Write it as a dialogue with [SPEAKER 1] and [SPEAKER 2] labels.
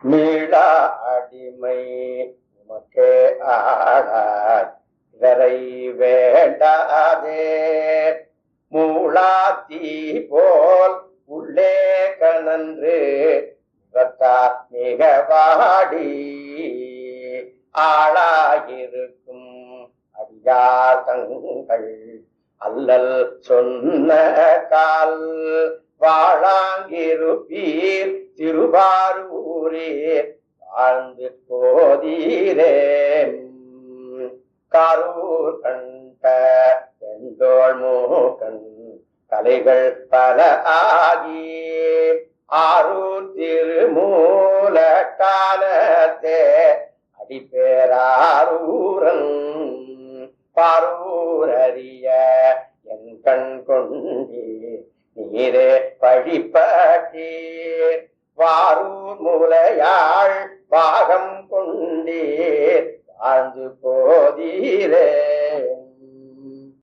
[SPEAKER 1] மீளா அடிமை உமக்கே ஆளாய் இதரை வேண்டாதே மூளாத்தி போல் உள்ளே கனன்று முகத்தார் மிக வாடி ஆளாயிருக்கும் அடியார் தங்கள் அல்லல் சொன்ன கால் வாழாங்கிருப்பீர் திருவாரூரே வாழ்ந்து போதீரே காரூர் கண்ட செந்தோள் மூக்கண் கலைகள் பல ஆகி ஆரூர் திருமூல காலத்தே அடிப்பேராரூரன் பாரூரறிய என் கண் கொண்டே நீரே பழிப்பட்டீர் வாரூர் மூலையாள் பாகம் கொண்டீர் வாழ்ந்து போதீரே